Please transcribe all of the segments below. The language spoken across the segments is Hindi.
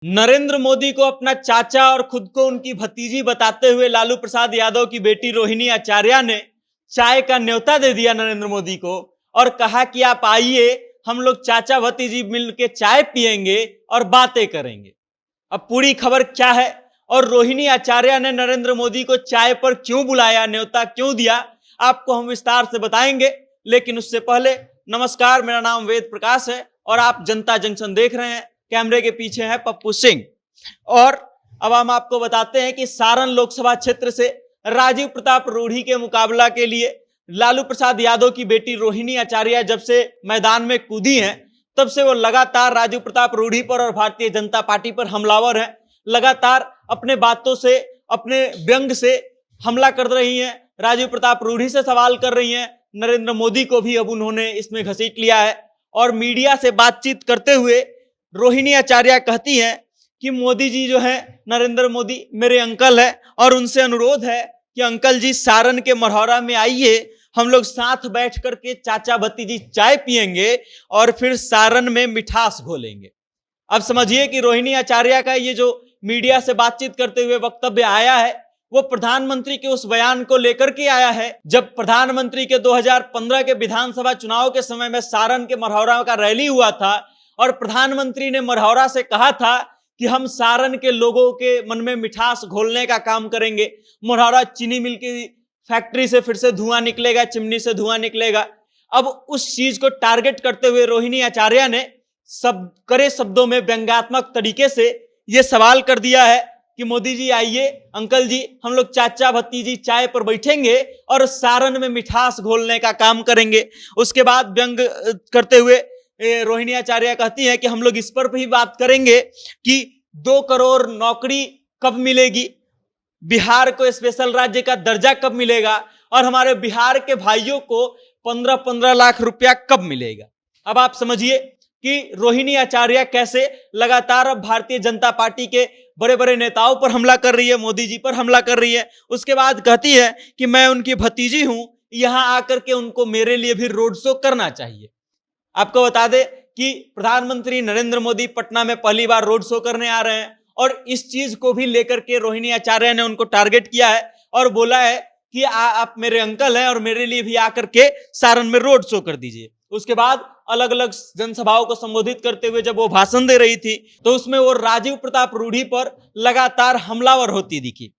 नरेंद्र मोदी को अपना चाचा और खुद को उनकी भतीजी बताते हुए लालू प्रसाद यादव की बेटी रोहिणी आचार्य ने चाय का न्योता दे दिया नरेंद्र मोदी को और कहा कि आप आइए, हम लोग चाचा भतीजी मिलकर चाय पिएंगे और बातें करेंगे। अब पूरी खबर क्या है और रोहिणी आचार्य ने नरेंद्र मोदी को चाय पर क्यों बुलाया, न्योता क्यों दिया, आपको हम विस्तार से बताएंगे। लेकिन उससे पहले नमस्कार, मेरा नाम वेद प्रकाश है और आप जनता जंक्शन देख रहे हैं। कैमरे के पीछे है पप्पू सिंह। और अब हम आपको बताते हैं कि सारण लोकसभा क्षेत्र से राजीव प्रताप रूढ़ी के मुकाबला के लिए लालू प्रसाद यादव की बेटी रोहिणी आचार्य जब से मैदान में कूदी हैं, तब से वो लगातार राजीव प्रताप रूढ़ी पर और भारतीय जनता पार्टी पर हमलावर हैं। लगातार अपने बातों से, अपने व्यंग से हमला कर रही हैं, राजीव प्रताप रूढ़ी से सवाल कर रही हैं। नरेंद्र मोदी को भी अब उन्होंने इसमें घसीट लिया है और मीडिया से बातचीत करते हुए रोहिणी आचार्य कहती हैं कि मोदी जी जो है, नरेंद्र मोदी मेरे अंकल है और उनसे अनुरोध है कि अंकल जी सारण के मढ़ौरा में आइए, हम लोग साथ बैठ करके चाचा भतीजी चाय पिएंगे और फिर सारण में मिठास घोलेंगे। अब समझिए कि रोहिणी आचार्य का ये जो मीडिया से बातचीत करते हुए वक्तव्य आया है, वो प्रधानमंत्री के उस बयान को लेकर के आया है जब प्रधानमंत्री के 2015 के विधानसभा चुनाव के समय में सारण के मढ़ौरा का रैली हुआ था और प्रधानमंत्री ने मढ़ौरा से कहा था कि हम सारण के लोगों के मन में मिठास घोलने का काम करेंगे। मढ़ौरा चीनी मिल की फैक्ट्री से फिर से धुआं निकलेगा, चिमनी से धुआं निकलेगा। अब उस चीज को टारगेट करते हुए रोहिणी आचार्य ने कड़े शब्दों में व्यंग्यात्मक तरीके से यह सवाल कर दिया है कि मोदी जी आइए, अंकल जी हम लोग चाचा भतीजी चाय पर बैठेंगे और सारण में मिठास घोलने का काम करेंगे। उसके बाद व्यंग करते हुए रोहिणी आचार्य कहती है कि हम लोग इस पर भी बात करेंगे कि 2 करोड़ नौकरी कब मिलेगी, बिहार को स्पेशल राज्य का दर्जा कब मिलेगा और हमारे बिहार के भाइयों को 15-15 लाख रुपया कब मिलेगा। अब आप समझिए कि रोहिणी आचार्य कैसे लगातार अब भारतीय जनता पार्टी के बड़े बड़े नेताओं पर हमला कर रही है, मोदी जी पर हमला कर रही है। उसके बाद कहती है कि मैं उनकी भतीजी हूं, यहां आकर के उनको मेरे लिए भी रोड शो करना चाहिए। आपको बता दें कि प्रधानमंत्री नरेंद्र मोदी पटना में पहली बार रोड शो करने आ रहे हैं और इस चीज को भी लेकर के रोहिणी आचार्य ने उनको टारगेट किया है और बोला है कि आप मेरे अंकल हैं और मेरे लिए भी आकर के सारण में रोड शो कर दीजिए। उसके बाद अलग अलग जनसभाओं को संबोधित करते हुए जब वो भाषण दे रही थी तो उसमें वो राजीव प्रताप रूढ़ी पर लगातार हमलावर होती दिखी।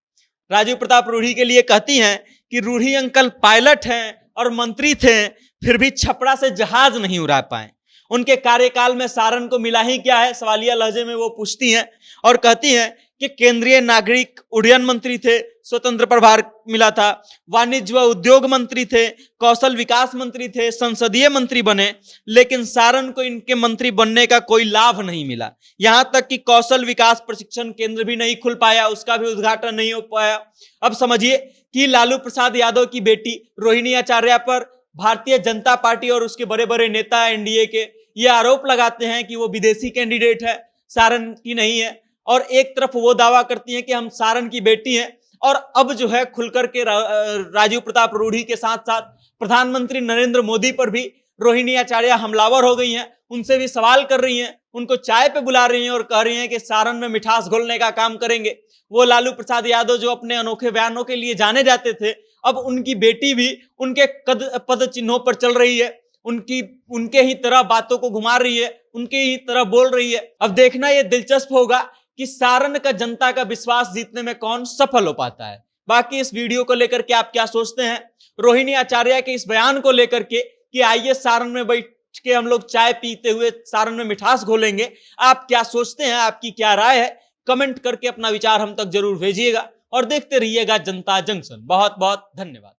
राजीव प्रताप रूढ़ी के लिए कहती हैं कि रूढ़ी अंकल पायलट हैं और मंत्री थे, फिर भी छपरा से जहाज नहीं उड़ा पाए। उनके कार्यकाल में सारण को मिला ही क्या है, सवालिया लहजे में वो पूछती हैं और कहती हैं कि केंद्रीय नागरिक उड्डयन मंत्री थे, स्वतंत्र प्रभार मिला था, वाणिज्य व उद्योग मंत्री थे, कौशल विकास मंत्री थे, संसदीय मंत्री बने, लेकिन सारण को इनके मंत्री बनने का कोई लाभ नहीं मिला। यहां तक कि कौशल विकास प्रशिक्षण केंद्र भी नहीं खुल पाया, उसका भी उद्घाटन नहीं हो पाया। अब समझिए कि लालू प्रसाद यादव की बेटी रोहिणी आचार्य पर भारतीय जनता पार्टी और उसके बड़े बड़े नेता एनडीए के ये आरोप लगाते हैं कि वो विदेशी कैंडिडेट है, सारण की नहीं है। और एक तरफ वो दावा करती हैं कि हम सारण की बेटी हैं और अब जो है खुलकर के राजीव प्रताप रूढ़ी के साथ साथ प्रधानमंत्री नरेंद्र मोदी पर भी रोहिणी आचार्य हमलावर हो गई हैं। उनसे भी सवाल कर रही हैं, उनको चाय पे बुला रही हैं और कह रही हैं कि सारण में मिठास घोलने का काम करेंगे। वो लालू प्रसाद यादव जो अपने अनोखे बयानों के लिए जाने जाते थे, अब उनकी बेटी भी उनके पद चिन्हों पर चल रही है, उनके ही तरह बातों को घुमा रही है, उनके ही तरह बोल रही है। अब देखना यह दिलचस्प होगा कि सारण का जनता का विश्वास जीतने में कौन सफल हो पाता है। बाकी इस वीडियो को लेकर के आप क्या सोचते हैं, रोहिणी आचार्य के इस बयान को लेकर के कि आइए सारण में बैठ के हम लोग चाय पीते हुए सारण में मिठास घोलेंगे, आप क्या सोचते हैं, आपकी क्या राय है, कमेंट करके अपना विचार हम तक जरूर भेजिएगा और देखते रहिएगा जनता जंक्शन। बहुत बहुत धन्यवाद।